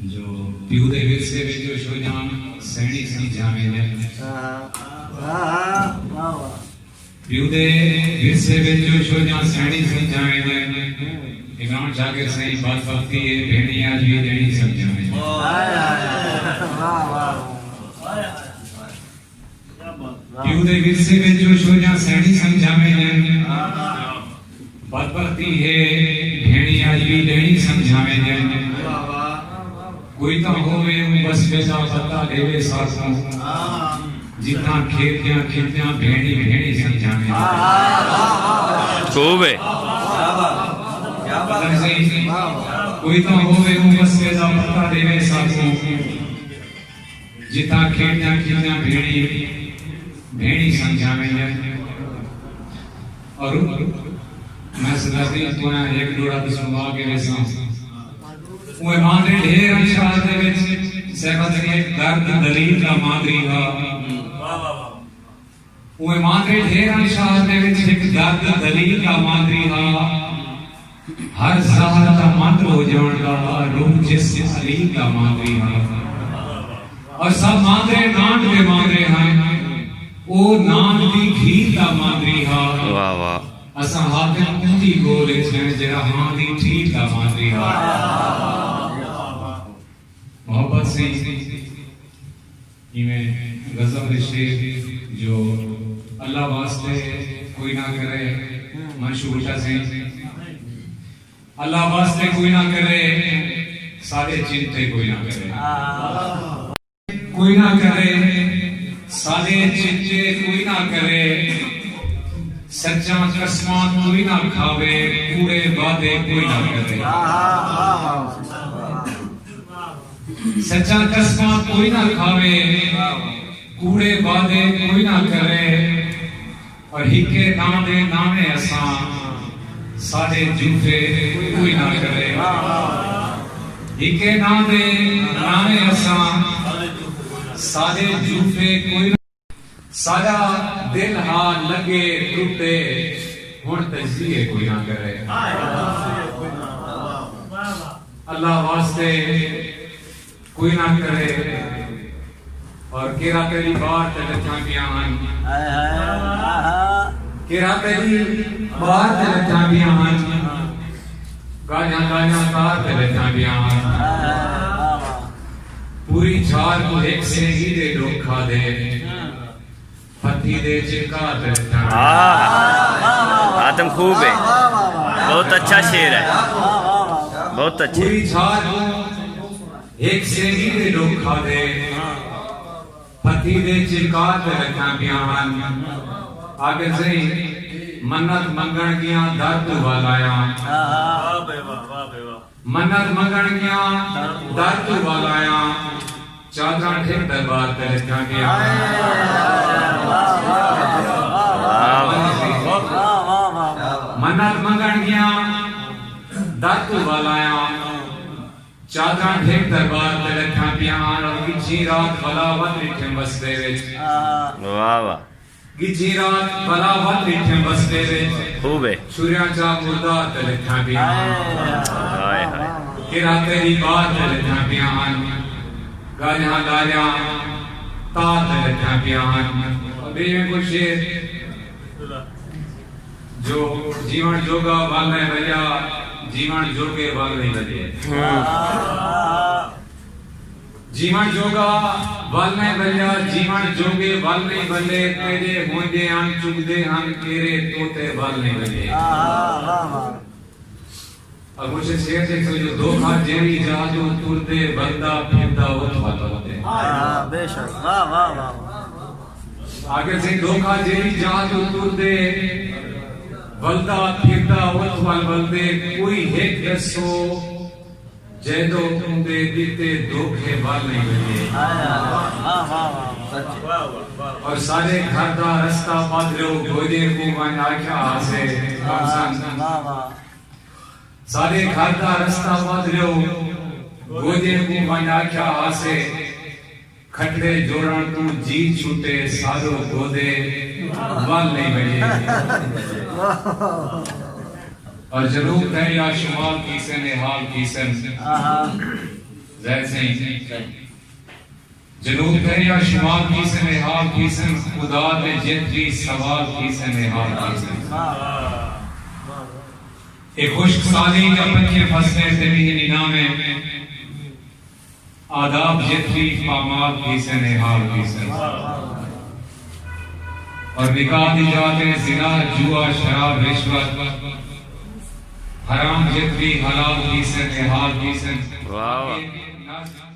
जो प्यू दे विरसे विच जो शोजान सैनी समझावे ने प्यू दे विरसे विच जो शोजान सैनी समझावे ने इमाम जाके सही बात भक्ति है भेड़िया जी देनी समझावे प्यू दे विरसे विच जो शोजान सैनी समझावे ने बात भक्ति है भेड़िया जी देनी समझावे ने कोई तो होवे बस बेजा पता देवे सासों जितना खेतियां भेड़ी भेड़ी समझावे खूब है कोई तो होवे बस बेजा पता देवे सासों जितना खेतियां भेड़ी भेड़ी समझावे और मैं सदा से अपना एक डोड़ा तो सुनवा के वैसा वो मांदरे ढेर अंशार दे विच सहबत के दर्द दलील का मांदरी हा वो मांदरे ढेर अंशार दे विच एक दर्द दलील का मांदरी हा हर जहर का मंत्र हो जान का रूह जिस अलील का मांदरी हा और सब मांदरे नाम के मांदरे हैं वो नाम दी घी का मांदरी हा वाह वाह असा हाकिम कुंडी गोले छे जरा हां दी ठीक का मांदरी हा मोहब्बत से इमें गजब रिश्ते जो अल्लाह वास्ते कोई ना करे मंशूर से अल्लाह वास्ते कोई ना करे सारे चिंते कोई ना करे कोई ना करे सारे चिंते कोई ना करे सच्चा कसमा कोई ना खावे कूड़े वादे कोई ना करे सच्चा कसमा कोई ना खावे कूड़े वादे कोई ना करे और हिके नामे नामे असा सारे झूठे कोई ना करे हिके नामे नामे असा सारे झूठे कोई ना सारा दिल हा लगे टूटे हुण तजिए कोई ना करे अल्लाह वास्ते कोई ना करे और केरा तेरी बात ते लखा पिया हन केरा तेरी बात ते लखा पिया हन गाना गाना तार ते लखा पिया हन पूरी झार को एक से ही दे धोखा दे पति दे चिका ते लखा आदम खूब है बहुत अच्छा शेर है बहुत अच्छे पूरी झार एक से ही दे धोखा दे पति दे चिका ते लखा पिया हन आगे से मन्नत मंगण गया दर्द वालाया मन्नत मंगण गया दर्द वालाया चादरा ठीक दरबार ते लखा गया मन्नत मंगण गया दर्द वालाया चादरा ठीक दरबार ते लखा पिया और किसी रात बलावत रिठे बसते विच वाह वाह किसी रात बलावत रिठे बसते विच खूब है सूर्याचा मुर्दा ते लखा पिया हाय हाय केरा तेरी बात ते लखा पिया गाना गाया ता ते लखा पिया बे में कुछ शेर जो जीवन जोगा वाल में भैया जीवन जोगे वाल नहीं बजे जीवन जोगा वाल में भैया जीवन जोगे वाल नहीं बजे तेरे होंदे हम चुगदे हम तेरे तोते वाल नहीं बजे अब मुझे शेर देखो जो धोखा जेवी जहाजों तुरते बंदा फिरता उठवा होते बेशक वाह वाह वाह आगे से धोखा जेवी जहाजों तुरते बलदा फिरता उठवा बलदे कोई एक दसो जैदो तुंदे दीते धोखे वाल नहीं बजे और सारे घर दा रास्ता पादरो गोदे को वन आख्या से सारे घर दा रास्ता पादरो गोदे को वन आख्या से खटरे जोड़न तू जी छूटे सारो गोदे वाल नहीं बजे और जरूर तेरा शुमाल कीसे ने हाल कीसन जय सही जनूब दरिया शुमाल की से निहाल की से खुदा ने जितनी सवाल की से निहाल की से एक खुश्क साली अपन के फसले तेरी निना में आदाब जितनी पामाल की से निहाल की से और निकाल दी जाते जिना जुआ शराब रिश्वत हराम जितनी हलाल की से निहाल की से वाह वाह।